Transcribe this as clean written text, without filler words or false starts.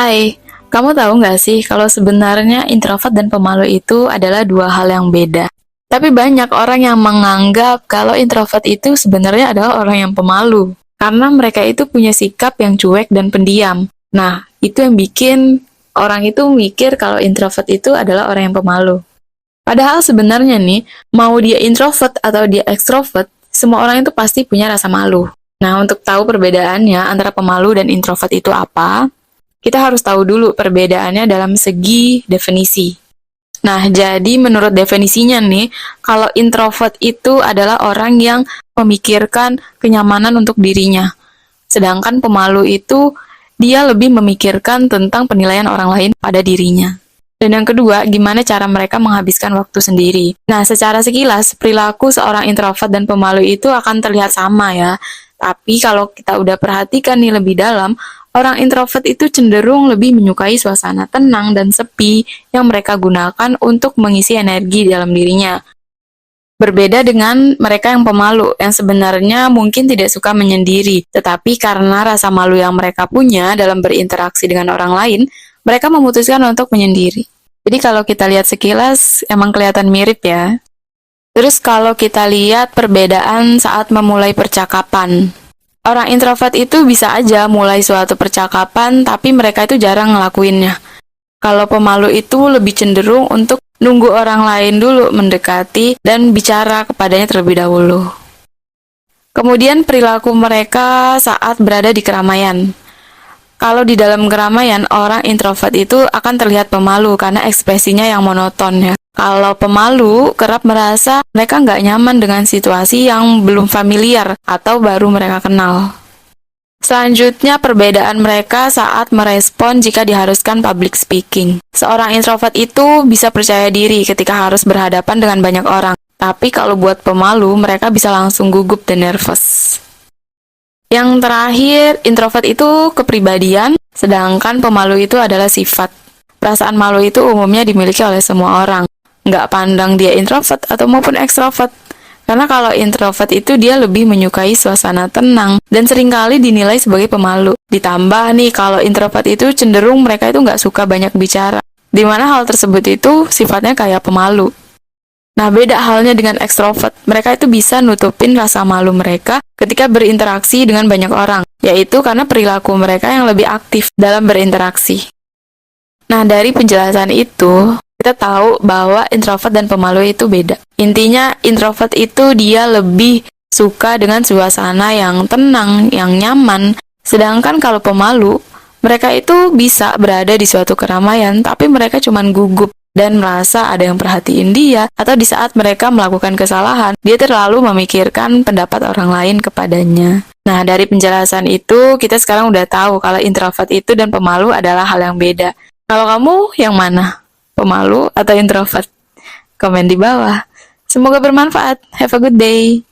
Hai, kamu tahu nggak sih kalau sebenarnya introvert dan pemalu itu adalah dua hal yang beda. Tapi banyak orang yang menganggap kalau introvert itu sebenarnya adalah orang yang pemalu. Karena mereka itu punya sikap yang cuek dan pendiam. Nah, itu yang bikin orang itu mikir kalau introvert itu adalah orang yang pemalu. Padahal sebenarnya nih, mau dia introvert atau dia extrovert, semua orang itu pasti punya rasa malu. Nah, untuk tahu perbedaannya antara pemalu dan introvert itu apa, kita harus tahu dulu perbedaannya dalam segi definisi. Nah, jadi menurut definisinya nih, kalau introvert itu adalah orang yang memikirkan kenyamanan untuk dirinya. Sedangkan pemalu itu dia lebih memikirkan tentang penilaian orang lain pada dirinya. Dan yang kedua, gimana cara mereka menghabiskan waktu sendiri. Nah, secara sekilas, perilaku seorang introvert dan pemalu itu akan terlihat sama ya. Tapi kalau kita udah perhatikan nih lebih dalam, orang introvert itu cenderung lebih menyukai suasana tenang dan sepi yang mereka gunakan untuk mengisi energi di dalam dirinya. Berbeda dengan mereka yang pemalu, yang sebenarnya mungkin tidak suka menyendiri, tetapi karena rasa malu yang mereka punya dalam berinteraksi dengan orang lain, mereka memutuskan untuk menyendiri. Jadi kalau kita lihat sekilas, emang kelihatan mirip ya. Terus kalau kita lihat perbedaan saat memulai percakapan. Orang introvert itu bisa aja mulai suatu percakapan, tapi mereka itu jarang ngelakuinnya. Kalau pemalu itu lebih cenderung untuk nunggu orang lain dulu mendekati dan bicara kepadanya terlebih dahulu. Kemudian perilaku mereka saat berada di keramaian. Kalau di dalam keramaian, orang introvert itu akan terlihat pemalu karena ekspresinya yang monoton ya. Kalau pemalu, kerap merasa mereka nggak nyaman dengan situasi yang belum familiar atau baru mereka kenal. Selanjutnya, perbedaan mereka saat merespon jika diharuskan public speaking. Seorang introvert itu bisa percaya diri ketika harus berhadapan dengan banyak orang. Tapi kalau buat pemalu, mereka bisa langsung gugup dan nervous. Yang terakhir, introvert itu kepribadian, sedangkan pemalu itu adalah sifat. Perasaan malu itu umumnya dimiliki oleh semua orang. Nggak pandang dia introvert atau maupun ekstrovert. Karena kalau introvert itu dia lebih menyukai suasana tenang dan seringkali dinilai sebagai pemalu. Ditambah nih kalau introvert itu cenderung mereka itu nggak suka banyak bicara. Dimana hal tersebut itu sifatnya kayak pemalu. Nah, beda halnya dengan ekstrovert. Mereka itu bisa nutupin rasa malu mereka ketika berinteraksi dengan banyak orang, yaitu karena perilaku mereka yang lebih aktif dalam berinteraksi. Nah, dari penjelasan itu, kita tahu bahwa introvert dan pemalu itu beda. Intinya, introvert itu dia lebih suka dengan suasana yang tenang, yang nyaman. Sedangkan kalau pemalu, mereka itu bisa berada di suatu keramaian, tapi mereka cuman gugup dan merasa ada yang perhatiin dia, atau di saat mereka melakukan kesalahan, dia terlalu memikirkan pendapat orang lain kepadanya. Nah, dari penjelasan itu, kita sekarang udah tahu kalau introvert itu dan pemalu adalah hal yang beda. Kalau kamu yang mana? Pemalu atau introvert? Komen di bawah. Semoga bermanfaat. Have a good day.